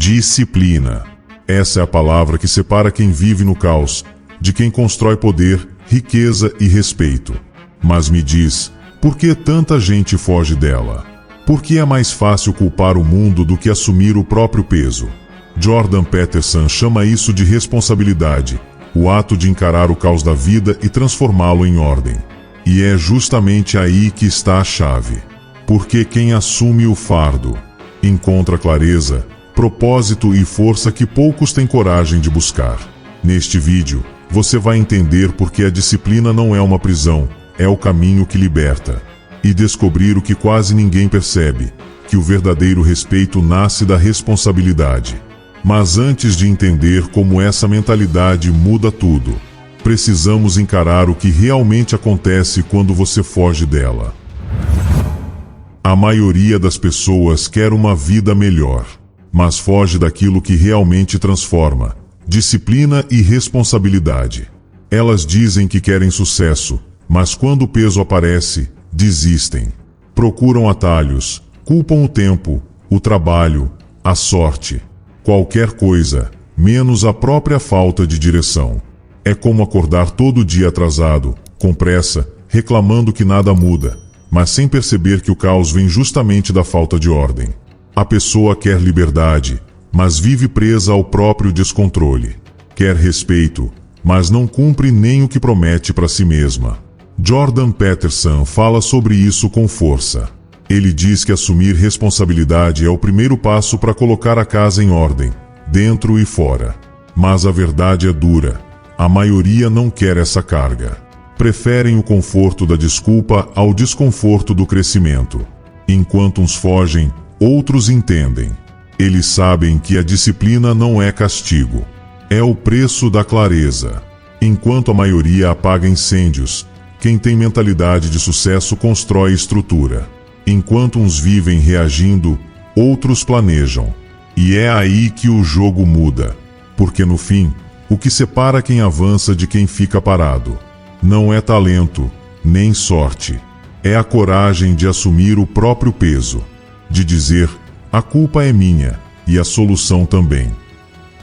Disciplina. Essa é a palavra que separa quem vive no caos de quem constrói poder, riqueza e respeito. Mas me diz, por que tanta gente foge dela? Por que é mais fácil culpar o mundo do que assumir o próprio peso? Jordan Peterson chama isso de responsabilidade, o ato de encarar o caos da vida e transformá-lo em ordem. E é justamente aí que está a chave. Porque quem assume o fardo encontra clareza, propósito e força que poucos têm coragem de buscar. Neste vídeo, você vai entender por que a disciplina não é uma prisão, é o caminho que liberta. E descobrir o que quase ninguém percebe, que o verdadeiro respeito nasce da responsabilidade. Mas antes de entender como essa mentalidade muda tudo, precisamos encarar o que realmente acontece quando você foge dela. A maioria das pessoas quer uma vida melhor, mas foge daquilo que realmente transforma: disciplina e responsabilidade. Elas dizem que querem sucesso, mas quando o peso aparece, desistem. Procuram atalhos, culpam o tempo, o trabalho, a sorte. Qualquer coisa, menos a própria falta de direção. É como acordar todo dia atrasado, com pressa, reclamando que nada muda, mas sem perceber que o caos vem justamente da falta de ordem. A pessoa quer liberdade, mas vive presa ao próprio descontrole. Quer respeito, mas não cumpre nem o que promete para si mesma. Jordan Peterson fala sobre isso com força. Ele diz que assumir responsabilidade é o primeiro passo para colocar a casa em ordem, dentro e fora. Mas a verdade é dura. A maioria não quer essa carga. Preferem o conforto da desculpa ao desconforto do crescimento. Enquanto uns fogem, outros entendem. Eles sabem que a disciplina não é castigo. É o preço da clareza. Enquanto a maioria apaga incêndios, quem tem mentalidade de sucesso constrói estrutura. Enquanto uns vivem reagindo, outros planejam. E é aí que o jogo muda. Porque no fim, o que separa quem avança de quem fica parado não é talento, nem sorte. É a coragem de assumir o próprio peso. De dizer, a culpa é minha, e a solução também.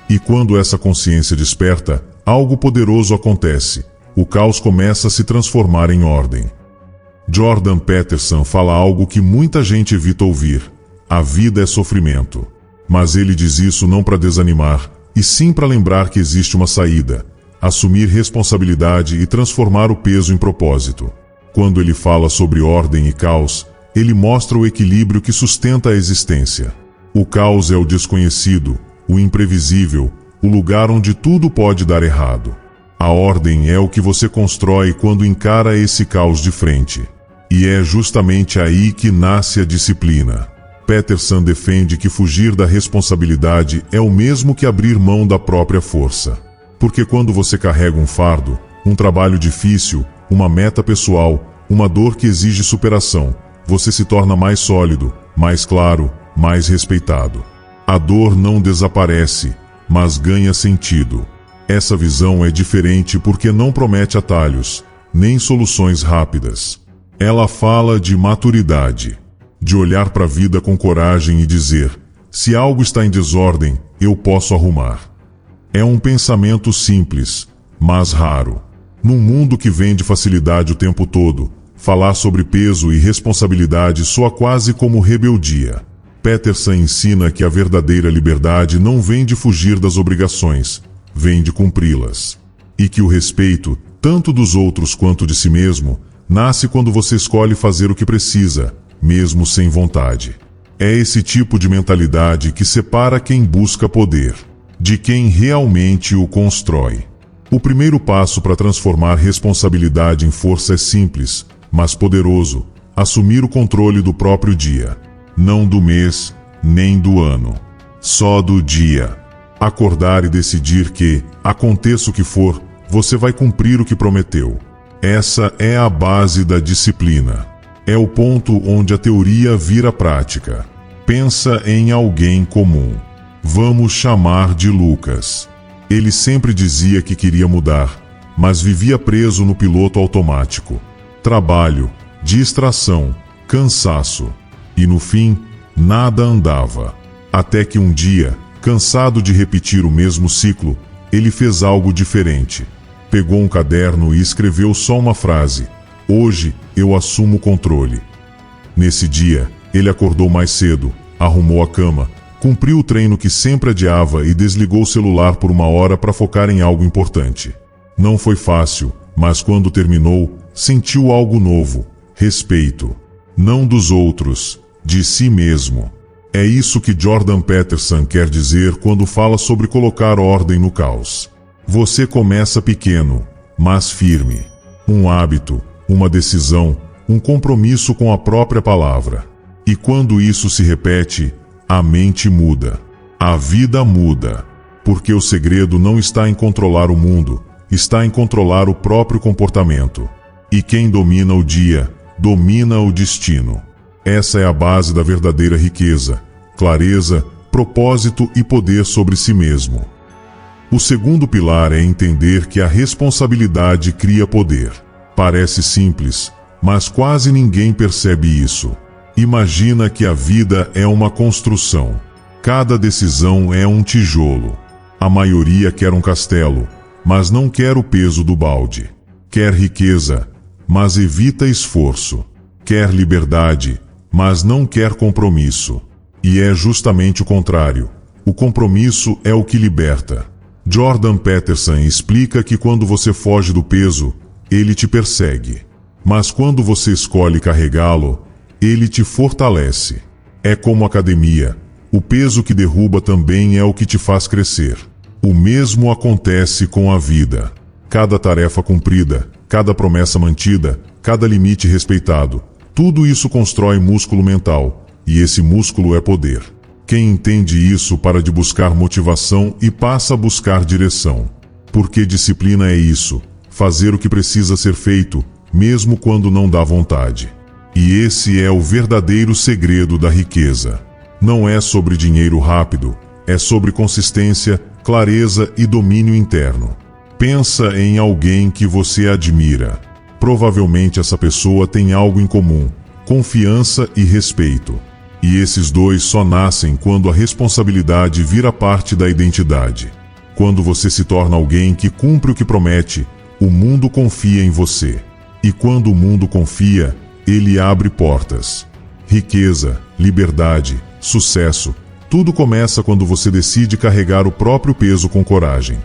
E quando essa consciência desperta, algo poderoso acontece. O caos começa a se transformar em ordem. Jordan Peterson fala algo que muita gente evita ouvir: a vida é sofrimento. Mas ele diz isso não para desanimar, e sim para lembrar que existe uma saída: assumir responsabilidade e transformar o peso em propósito. Quando ele fala sobre ordem e caos, ele mostra o equilíbrio que sustenta a existência. O caos é o desconhecido, o imprevisível, o lugar onde tudo pode dar errado. A ordem é o que você constrói quando encara esse caos de frente. E é justamente aí que nasce a disciplina. Peterson defende que fugir da responsabilidade é o mesmo que abrir mão da própria força. Porque quando você carrega um fardo, um trabalho difícil, uma meta pessoal, uma dor que exige superação, você se torna mais sólido, mais claro, mais respeitado. A dor não desaparece, mas ganha sentido. Essa visão é diferente porque não promete atalhos, nem soluções rápidas. Ela fala de maturidade, de olhar para a vida com coragem e dizer: se algo está em desordem, eu posso arrumar. É um pensamento simples, mas raro. Num mundo que vende facilidade o tempo todo, falar sobre peso e responsabilidade soa quase como rebeldia. Peterson ensina que a verdadeira liberdade não vem de fugir das obrigações, vem de cumpri-las. E que o respeito, tanto dos outros quanto de si mesmo, nasce quando você escolhe fazer o que precisa, mesmo sem vontade. É esse tipo de mentalidade que separa quem busca poder de quem realmente o constrói. O primeiro passo para transformar responsabilidade em força é simples, mas poderoso: assumir o controle do próprio dia. Não do mês, nem do ano. Só do dia. Acordar e decidir que, aconteça o que for, você vai cumprir o que prometeu. Essa é a base da disciplina. É o ponto onde a teoria vira prática. Pensa em alguém comum. Vamos chamar de Lucas. Ele sempre dizia que queria mudar, mas vivia preso no piloto automático. Trabalho, distração, cansaço. E no fim, nada andava. Até que um dia, Cansado de repetir o mesmo ciclo, ele fez algo diferente. Pegou um caderno e escreveu só uma frase: "Hoje eu assumo o controle". Nesse dia, ele acordou mais cedo, arrumou a cama, cumpriu o treino que sempre adiava e desligou o celular por 1 hora para focar em algo importante. Não foi fácil, mas quando terminou, sentiu algo novo: respeito. Não dos outros, de si mesmo. É isso que Jordan Peterson quer dizer quando fala sobre colocar ordem no caos. Você começa pequeno, mas firme. Um hábito, uma decisão, um compromisso com a própria palavra. E quando isso se repete, a mente muda. A vida muda. Porque o segredo não está em controlar o mundo, está em controlar o próprio comportamento. E quem domina o dia, domina o destino. Essa é a base da verdadeira riqueza: clareza, propósito e poder sobre si mesmo. O segundo pilar é entender que a responsabilidade cria poder. Parece simples, mas quase ninguém percebe isso. Imagina que a vida é uma construção. Cada decisão é um tijolo. A maioria quer um castelo, mas não quer o peso do balde. Quer riqueza, mas evita esforço. Quer liberdade, mas não quer compromisso. E é justamente o contrário. O compromisso é o que liberta. Jordan Peterson explica que quando você foge do peso, ele te persegue. Mas quando você escolhe carregá-lo, ele te fortalece. É como academia. O peso que derruba também é o que te faz crescer. O mesmo acontece com a vida. Cada tarefa cumprida, cada promessa mantida, cada limite respeitado, tudo isso constrói músculo mental, e esse músculo é poder. Quem entende isso para de buscar motivação e passa a buscar direção. Porque disciplina é isso: fazer o que precisa ser feito, mesmo quando não dá vontade. E esse é o verdadeiro segredo da riqueza. Não é sobre dinheiro rápido, é sobre consistência, clareza e domínio interno. Pensa em alguém que você admira. Provavelmente essa pessoa tem algo em comum: confiança e respeito. E esses dois só nascem quando a responsabilidade vira parte da identidade. Quando você se torna alguém que cumpre o que promete, o mundo confia em você. E quando o mundo confia, ele abre portas. Riqueza, liberdade, sucesso, tudo começa quando você decide carregar o próprio peso com coragem.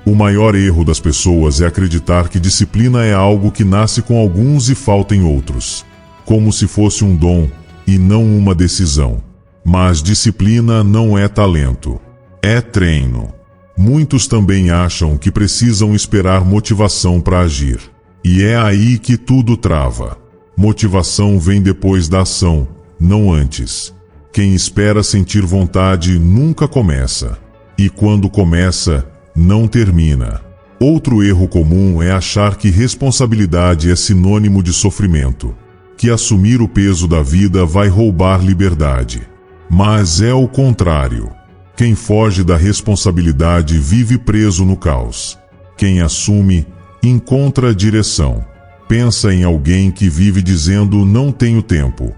O maior erro das pessoas é acreditar que disciplina é algo que nasce com alguns e falta em outros. Como se fosse um dom, e não uma decisão. Mas disciplina não é talento. É treino. Muitos também acham que precisam esperar motivação para agir. E é aí que tudo trava. Motivação vem depois da ação, não antes. Quem espera sentir vontade nunca começa. E quando começa, não termina. Outro erro comum é achar que responsabilidade é sinônimo de sofrimento. Que assumir o peso da vida vai roubar liberdade. Mas é o contrário. Quem foge da responsabilidade vive preso no caos. Quem assume, encontra direção. Pensa em alguém que vive dizendo "não tenho tempo".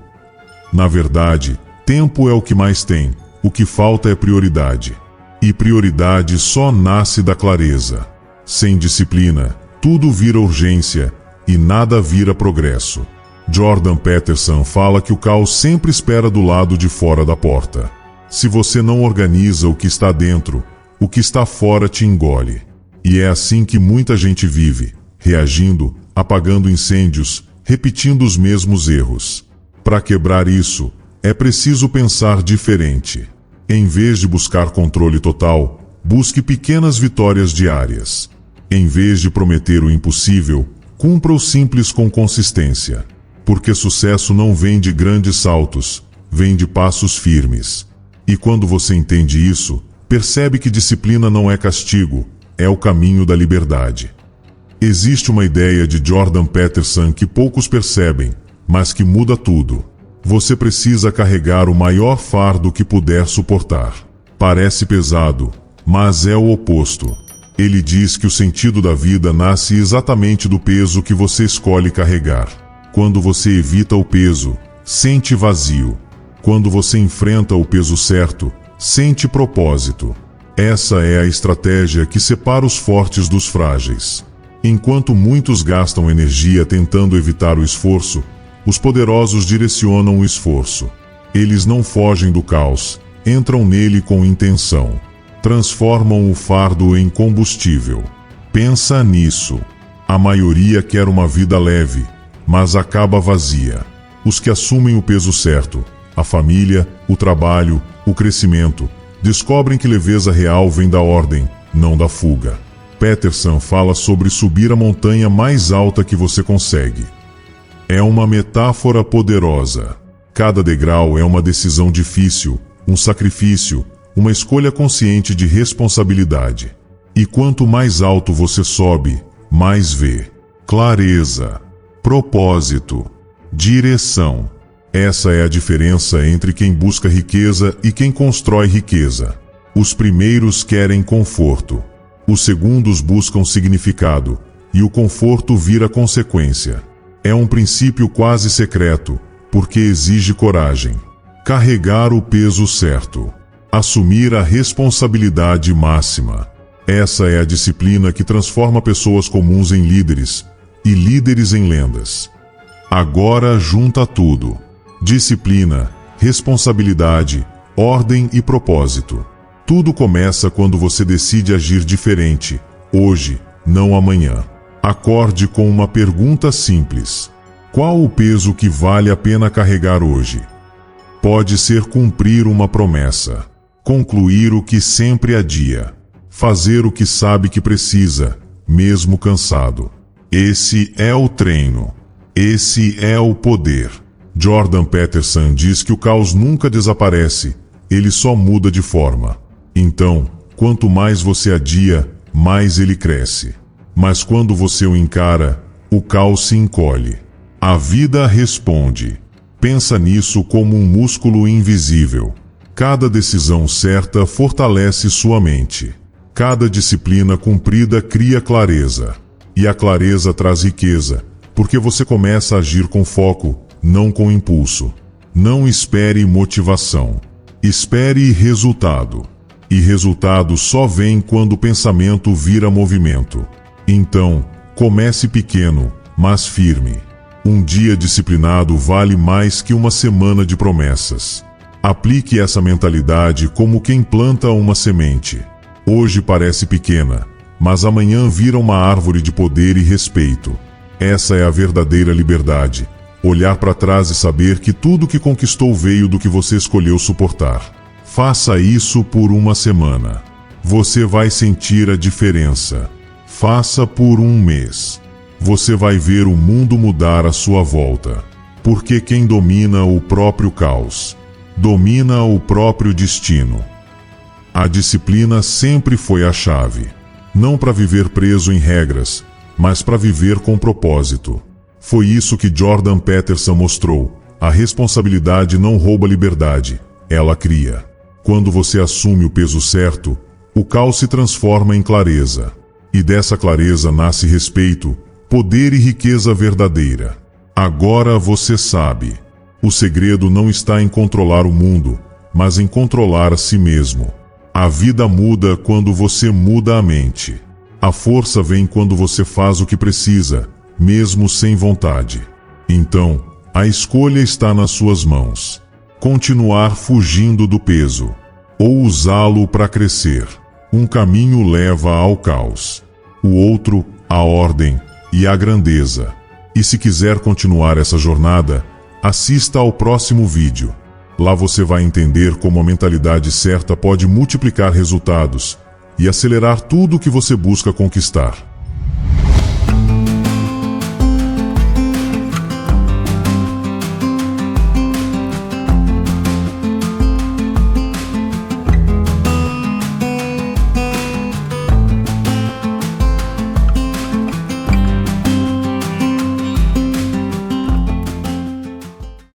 Na verdade, tempo é o que mais tem, o que falta é prioridade. E prioridade só nasce da clareza. Sem disciplina, tudo vira urgência e nada vira progresso. Jordan Peterson fala que o caos sempre espera do lado de fora da porta. Se você não organiza o que está dentro, o que está fora te engole. E é assim que muita gente vive, reagindo, apagando incêndios, repetindo os mesmos erros. Para quebrar isso, é preciso pensar diferente. Em vez de buscar controle total, busque pequenas vitórias diárias. Em vez de prometer o impossível, cumpra o simples com consistência. Porque sucesso não vem de grandes saltos, vem de passos firmes. E quando você entende isso, percebe que disciplina não é castigo, é o caminho da liberdade. Existe uma ideia de Jordan Peterson que poucos percebem, mas que muda tudo. Você precisa carregar o maior fardo que puder suportar. Parece pesado, mas é o oposto. Ele diz que o sentido da vida nasce exatamente do peso que você escolhe carregar. Quando você evita o peso, sente vazio. Quando você enfrenta o peso certo, Sente propósito. Essa é a estratégia que separa os fortes dos frágeis. Enquanto muitos gastam energia tentando evitar o esforço, os poderosos direcionam o esforço. Eles não fogem do caos, entram nele com intenção. Transformam o fardo em combustível. Pensa nisso. A maioria quer uma vida leve, mas acaba vazia. Os que assumem o peso certo, a família, o trabalho, o crescimento, descobrem que leveza real vem da ordem, não da fuga. Peterson fala sobre subir a montanha mais alta que você consegue. É uma metáfora poderosa. Cada degrau é uma decisão difícil, um sacrifício, uma escolha consciente de responsabilidade. E quanto mais alto você sobe, mais vê clareza, propósito, direção. Essa é a diferença entre quem busca riqueza e quem constrói riqueza. Os primeiros querem conforto. Os segundos buscam significado, e o conforto vira consequência. É um princípio quase secreto, porque exige coragem. Carregar o peso certo. Assumir a responsabilidade máxima. Essa é a disciplina que transforma pessoas comuns em líderes, e líderes em lendas. Agora junta tudo. Disciplina, responsabilidade, ordem e propósito. Tudo começa quando você decide agir diferente, hoje, não amanhã. Acorde com uma pergunta simples. Qual o peso que vale a pena carregar hoje? Pode ser cumprir uma promessa, concluir o que sempre adia, fazer o que sabe que precisa, mesmo cansado. Esse é o treino. Esse é o poder. Jordan Peterson diz que o caos nunca desaparece, ele só muda de forma. Então, quanto mais você adia, mais ele cresce. Mas quando você o encara, o caos se encolhe. A vida responde. Pensa nisso como um músculo invisível. Cada decisão certa fortalece sua mente. Cada disciplina cumprida cria clareza. E a clareza traz riqueza, porque você começa a agir com foco, não com impulso. Não espere motivação. Espere resultado. E resultado só vem quando o pensamento vira movimento. Então, comece pequeno, mas firme. Um dia disciplinado vale mais que uma semana de promessas. Aplique essa mentalidade como quem planta uma semente. Hoje parece pequena, mas amanhã vira uma árvore de poder e respeito. Essa é a verdadeira liberdade. Olhar para trás e saber que tudo que conquistou veio do que você escolheu suportar. Faça isso por uma semana. Você vai sentir a diferença. Faça por um mês. Você vai ver o mundo mudar à sua volta. Porque quem domina o próprio caos, domina o próprio destino. A disciplina sempre foi a chave. Não para viver preso em regras, mas para viver com propósito. Foi isso que Jordan Peterson mostrou. A responsabilidade não rouba liberdade, ela cria. Quando você assume o peso certo, o caos se transforma em clareza. E dessa clareza nasce respeito, poder e riqueza verdadeira. Agora você sabe. O segredo não está em controlar o mundo, mas em controlar a si mesmo. A vida muda quando você muda a mente. A força vem quando você faz o que precisa, mesmo sem vontade. Então, a escolha está nas suas mãos. Continuar fugindo do peso, ou usá-lo para crescer. Um caminho leva ao caos. O outro, a ordem e a grandeza. E se quiser continuar essa jornada, assista ao próximo vídeo. Lá você vai entender como a mentalidade certa pode multiplicar resultados e acelerar tudo o que você busca conquistar.